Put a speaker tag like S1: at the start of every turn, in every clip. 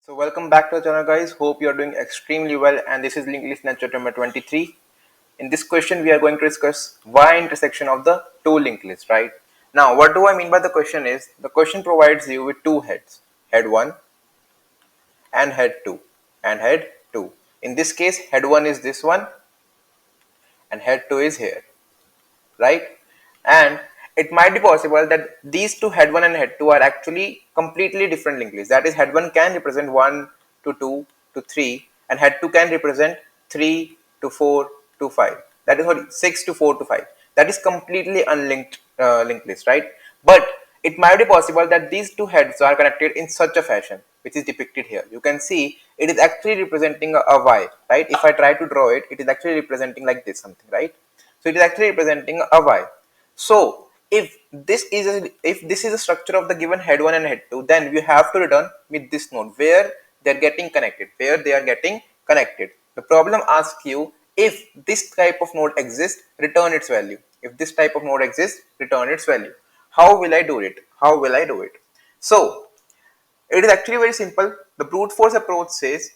S1: So welcome back to the channel guys. Hope you are doing extremely well, and this is linked list lecture number 23. In this question we are going to discuss y intersection of the two linked lists, right? Now what do I mean by the question is the question provides you with two heads, head 1 and head 2 and head 2. In this case head 1 is this one and head 2 is here, right? And it might be possible that these two head 1 and head 2 are actually completely different linked lists. That is, head 1 can represent 1 to 2 to 3 and head 2 can represent 3 to 4 to 5. That is what 6 to 4 to 5. That is completely unlinked linked list, right? But it might be possible that these two heads are connected in such a fashion which is depicted here. You can see it is actually representing a y, right? If I try to draw it, it is actually representing like this something, right? So it is actually representing a y. So if this is a structure of the given head 1 and head 2, then we have to return with this node where they are getting connected, The problem asks you, if this type of node exists, return its value. If this type of node exists, return its value. How will I do it? So it is actually very simple. The brute force approach says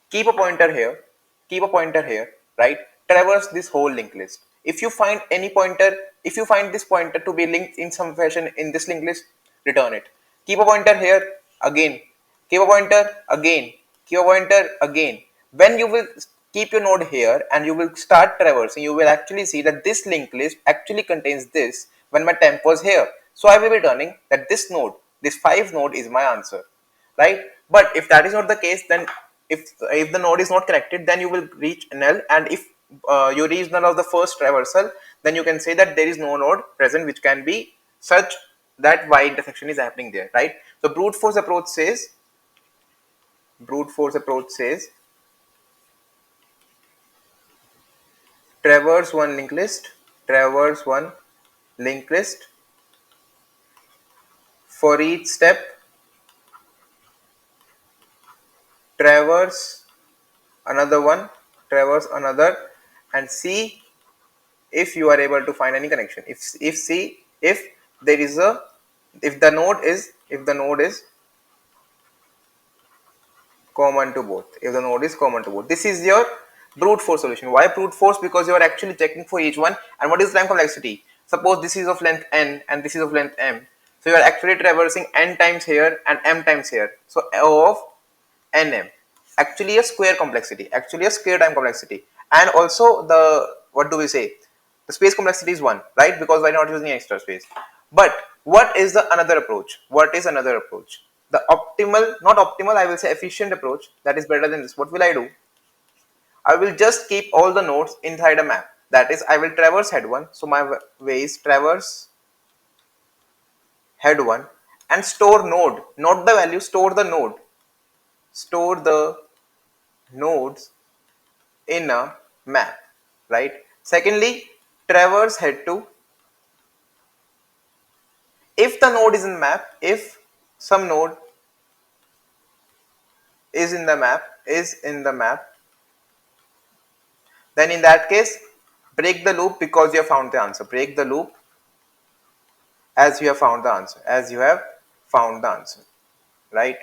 S1: keep a pointer here, right? Traverse this whole linked list. If you find any pointer, if you find this pointer to be linked in some fashion in this linked list, return it. Keep a pointer here again, keep a pointer again, keep a pointer again. When you will keep your node here and you will start traversing, you will actually see that this linked list actually contains this when my temp was here. So I will be returning that this 5 node is my answer, right? But if that is not the case, then if the node is not connected, then you will reach null, and if you reach null of the first traversal, then you can say that there is no node present which can be such that y intersection is happening there, right? So brute force approach says traverse one linked list for each step, traverse another one, traverse another, and see if you are able to find any connection. If there is a if the node is common to both. This is your brute force solution. Why brute force? Because you are actually checking for each one. And what is time complexity? Suppose this is of length n and this is of length m. So you are actually traversing n times here and m times here. So O of nm, actually a square complexity, actually a square time complexity. And also the, what do we say, the space complexity is 1, right? Because we're not using extra space. But what is the another approach? The optimal, not optimal, I will say efficient approach that is better than this. What will I do? I will just keep all the nodes inside a map. That is, I will traverse head 1. So my way is traverse head 1 and store node, not the value, store the node. Store the nodes in a map, right? Secondly, traverse head 2. If the node is in map, if some node is in the map, then in that case break the loop, because you have found the answer. Break the loop as you have found the answer, right?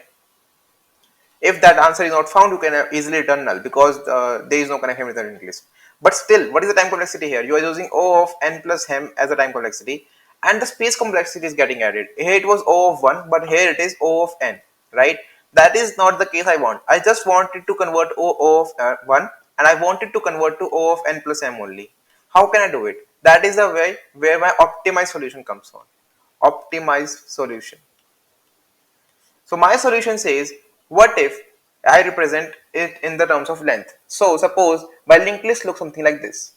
S1: If that answer is not found, you can easily return null, because there is no connection with the linked list. But still, what is the time complexity here? You are using O of n plus m as a time complexity, and the space complexity is getting added. Here it was O of 1, but here it is O of n, right? That is not the case I want. I just wanted to convert O of 1, and I wanted to convert to O of n plus m only. How can I do it? That is the way where my optimized solution comes on. Optimized solution. So my solution says, what if I represent it in the terms of length? So suppose my linked list looks something like this.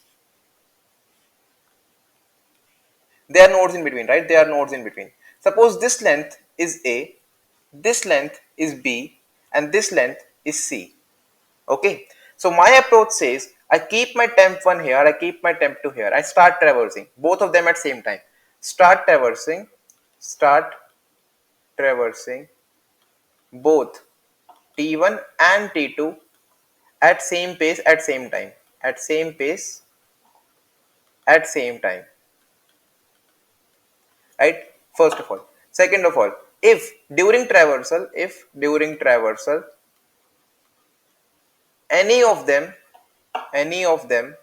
S1: There are nodes in between, right? Suppose this length is A, this length is B, and this length is C. Okay. So my approach says, I keep my temp 1 here, I keep my temp 2 here. I start traversing both of them at same time. Start traversing both T1 and T2 at same pace at same time, right? First of all. Second of all, if during traversal any of them any of them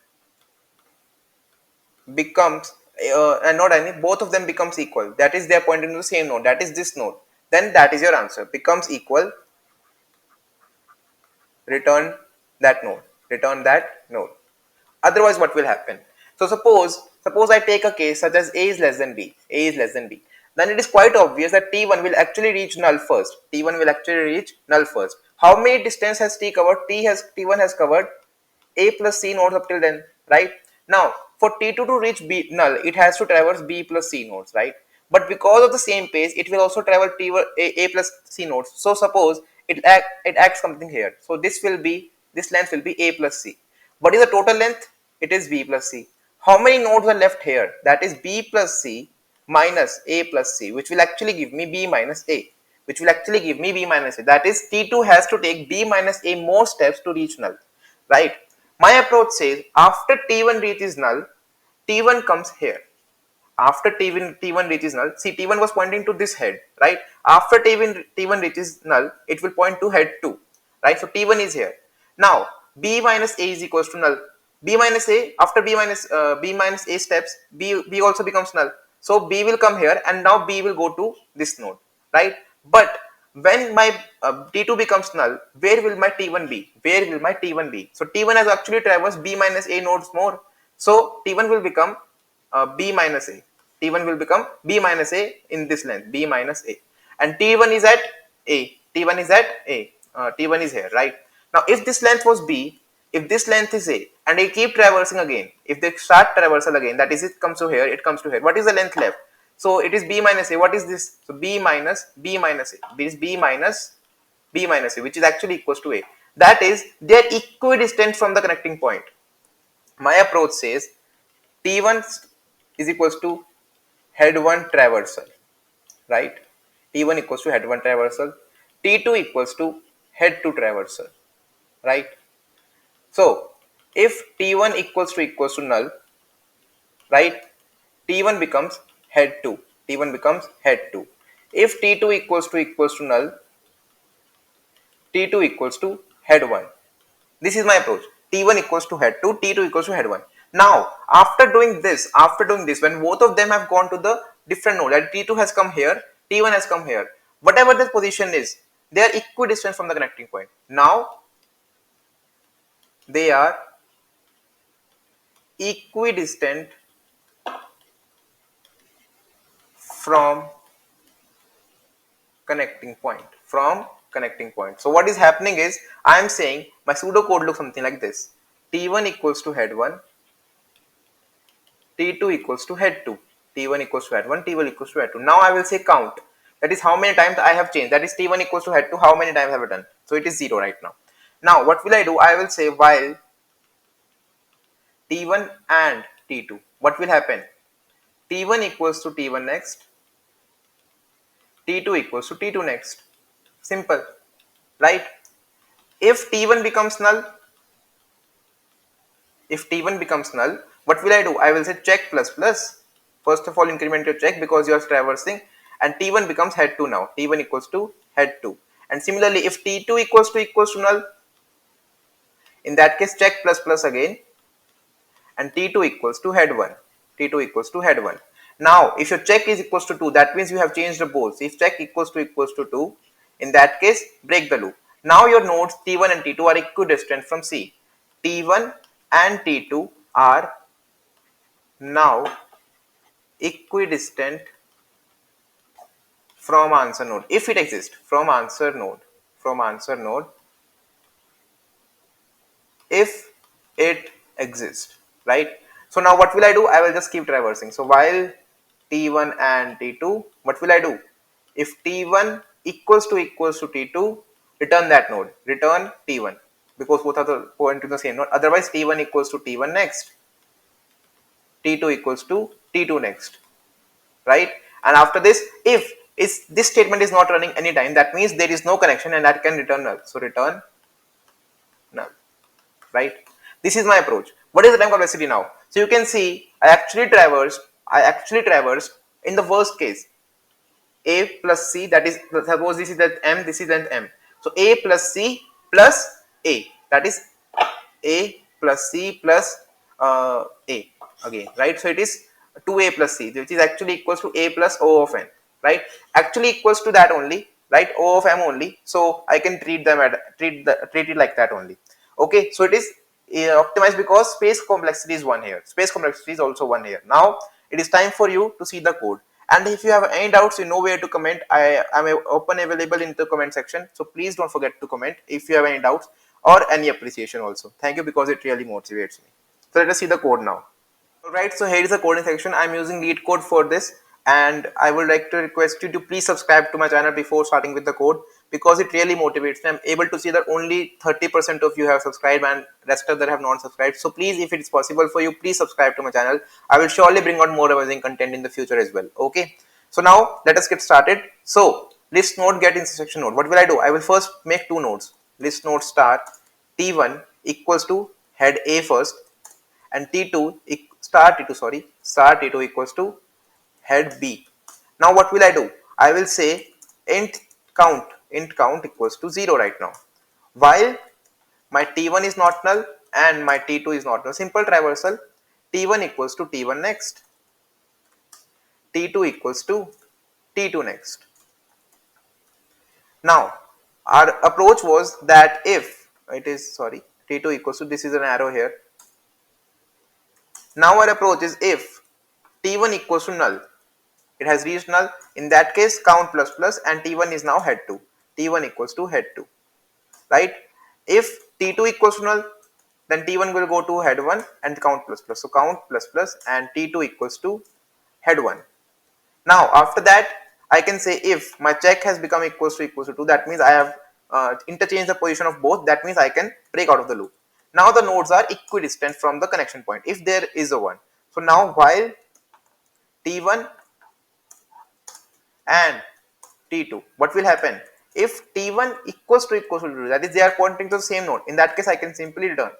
S1: becomes and not any, both of them becomes equal, that is they are pointing to the same node, that is this node, then that is your answer. Becomes equal, return that node, return that node. Otherwise what will happen? So suppose I take a case such as a is less than b, a is less than b, then it is quite obvious that t1 will actually reach null first, t1 will actually reach null first. How many distance has t covered? T1 has covered a plus c nodes up till then, right? Now for t2 to reach b null, it has to traverse b plus c nodes, right? But because of the same pace, it will also travel a plus c nodes. So suppose it acts something here, so this length will be a plus c. What is the total length? It is b plus c. How many nodes are left here? That is b plus c minus a plus c, which will actually give me b minus a, that is t2 has to take b minus a more steps to reach null, right? My approach says after t1 reaches null, t1 comes here. After t1 reaches null, see t1 was pointing to this head, right? After t1 reaches null, it will point to head 2, right? So t1 is here. Now b minus a is equals to null. B minus a, after b minus a steps, b also becomes null. So b will come here, and now b will go to this node, right? But when my t2 becomes null, where will my t1 be? Where will my t1 be? So t1 has actually traversed b minus a nodes more. So t1 will become b minus a. T1 will become b minus a in this length, b minus a, and t1 is at a. T1 is at a. T1 is here, right? Now, if this length was b, if this length is a, and I keep traversing again, if they start traversal again, that is, it comes to here, it comes to here. What is the length left? So it is b minus a. What is this? So b minus a. This is b minus a, which is actually equals to a. That is, they are equidistant from the connecting point. My approach says T1 is equals to head 1 traversal, right? T1 equals to head 1 traversal, T2 equals to head 2 traversal, right? So if T1 equals to null, right, T1 becomes head 2, T1 becomes head 2. If T2 equals to null, T2 equals to head 1. This is my approach. T1 equals to head 2, T2 equals to head 1. Now, after doing this, when both of them have gone to the different node, that T2 has come here, T1 has come here, whatever the position is, they are equidistant from the connecting point. Now, they are equidistant from connecting point. So what is happening is, I am saying my pseudocode looks something like this. T1 equals to head 1, T2 equals to head 2, T1 equals to head 1, T1 equals to head 2. Now I will say count. That is how many times I have changed. That is T1 equals to head 2, how many times have I done? So it is 0 right now. Now what will I do? I will say while T1 and T2. What will happen? T1 equals to T1 next, T2 equals to T2 next. Simple, right? If T1 becomes null, what will I do? I will say check plus plus. First of all, increment your check because you are traversing, and T1 becomes head 2 now. T1 equals to head 2. And similarly, if T2 equals to null, in that case check plus plus again, and T2 equals to head 1. T2 equals to head 1. Now, if your check is equals to 2, that means you have changed the poles. If check equals to 2, in that case, break the loop. Now your nodes T1 and T2 are equidistant from C. T1 and T2 are now equidistant from answer node, if it exists, from answer node, if it exists, right? So now what will I do? I will just keep traversing. So while T1 and T2, what will I do? If T1 equals to T2, return that node, return T1, because both are pointing to the same node. Otherwise T1 equals to T1 next, T2 equals to T2 next, right? And after this, if this statement is not running anytime, that means there is no connection and that can return null. So return null, right? This is my approach. What is the time complexity now? So you can see I actually traversed in the worst case a plus c, that is, suppose this is length m, this is length m. So a plus c plus a, that is A plus C plus A again, right? So it is 2A plus C, which is actually equals to A plus O of n, right? Actually equals to that only, right? O of m only. So I can treat it like that only. Okay, so it is optimized because space complexity is 1 here. Space complexity is also 1 here. Now it is time for you to see the code. And if you have any doubts, you know where to comment. I am open available in the comment section. So please don't forget to comment if you have any doubts or any appreciation also. Thank you, because it really motivates me. So let us see the code now. Alright, so here is the coding section. I'm using lead code for this, and I would like to request you to please subscribe to my channel before starting with the code, because it really motivates me. I'm able to see that only 30% of you have subscribed and rest of them have not subscribed. So please, if it is possible for you, please subscribe to my channel. I will surely bring out more amazing content in the future as well. Okay, so now let us get started. So list node get intersection node. What will I do? I will first make two nodes. List node start t1 equals to head A first, and star t2 equals to head B. Now what will I do? I will say int count equals to 0 right now, while my t1 is not null and my t2 is not null. Simple traversal. T1 equals to t1 next, t2 equals to t2 next. Now our approach was that if it is t2 equals to, this is an arrow here. Now our approach is if t1 equals to null, it has reached null. In that case, count plus plus, and t1 is now head 2. T1 equals to head 2, right? If t2 equals to null, then t1 will go to head 1 and count plus plus. So count plus plus and t2 equals to head 1. Now after that, I can say if my check has become equals to 2, that means I have interchanged the position of both. That means I can break out of the loop. Now the nodes are equidistant from the connection point if there is a one. So now while t1 and t2, what will happen? If t1 equals to 2, that is they are pointing to the same node, in that case I can simply return.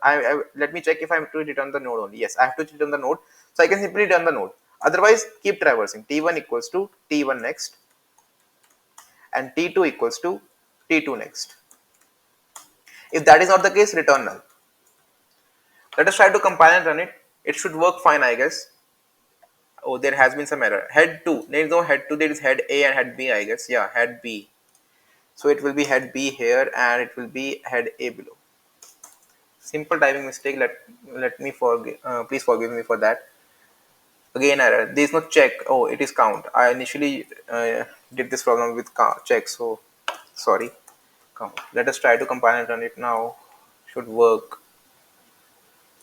S1: Let me check if I have to return the node only. Yes, I have to return the node, so I can simply return the node. Otherwise, keep traversing. T1 equals to t1 next, and t2 equals to t2 next. If that is not the case, return null. Let us try to compile and run it. It should work fine, I guess. Oh, there has been some error. Head 2. There is no head 2. There is head A and head B, I guess. Yeah, head B. So it will be head B here and it will be head A below. Simple typing mistake. Let me forgive. Please forgive me for that. Again error. There is no check. Oh, it is count. I initially did this problem with check. So sorry. Count. Let us try to compile and run it now. Should work.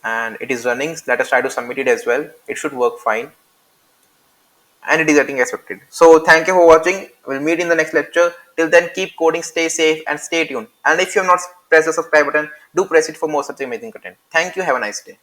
S1: And it is running. Let us try to submit it as well. It should work fine. And it is getting expected. So thank you for watching. We'll meet in the next lecture. Till then, keep coding, stay safe, and stay tuned. And if you have not pressed the subscribe button, do press it for more such amazing content. Thank you. Have a nice day.